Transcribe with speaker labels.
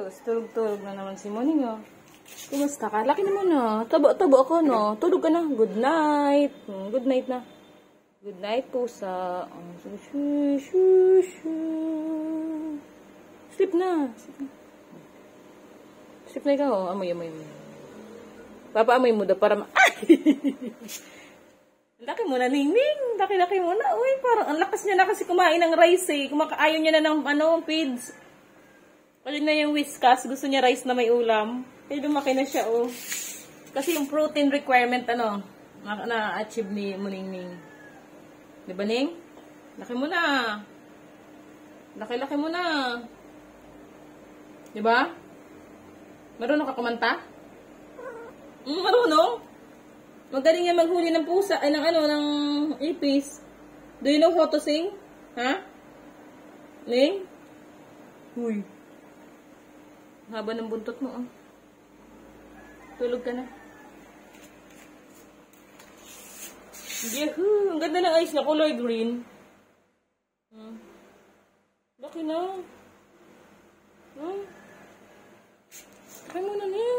Speaker 1: Sus, tulog-tulog na naman si Moning, oh. Kumusta ka? Laki naman, oh. Tabo-tabo ako, no? Tulog ka na. Good night. Good night na. Good night, pusa. Sleep na. Sleep na ikaw, oh. Amoy. Papa-amoy mo daw para Laki mo na, Ningning. Laki-laki mo na. Uy, parang ang lakas niya na kasi kumain ng rice, eh. Ayaw niya na ng, feeds. Pwede na yung Whiskas. Gusto niya rice na may ulam. Kaya lumaki na siya, oh. Kasi yung protein requirement, na-achieve ni Ningning. Diba, Ning? Laki mo na. Laki-laki mo na. Diba? Marunong ka kumanta? Marunong? Magaling nga maghuli ng pusa, ay ng ipis. Do you know how to sing? Ha? Ning? Huy. Haba ng buntot mo, oh. Tulog ka na. Yahoo! Ang ganda ng eyes na kulay green. Laki na. Kaya mo na niya.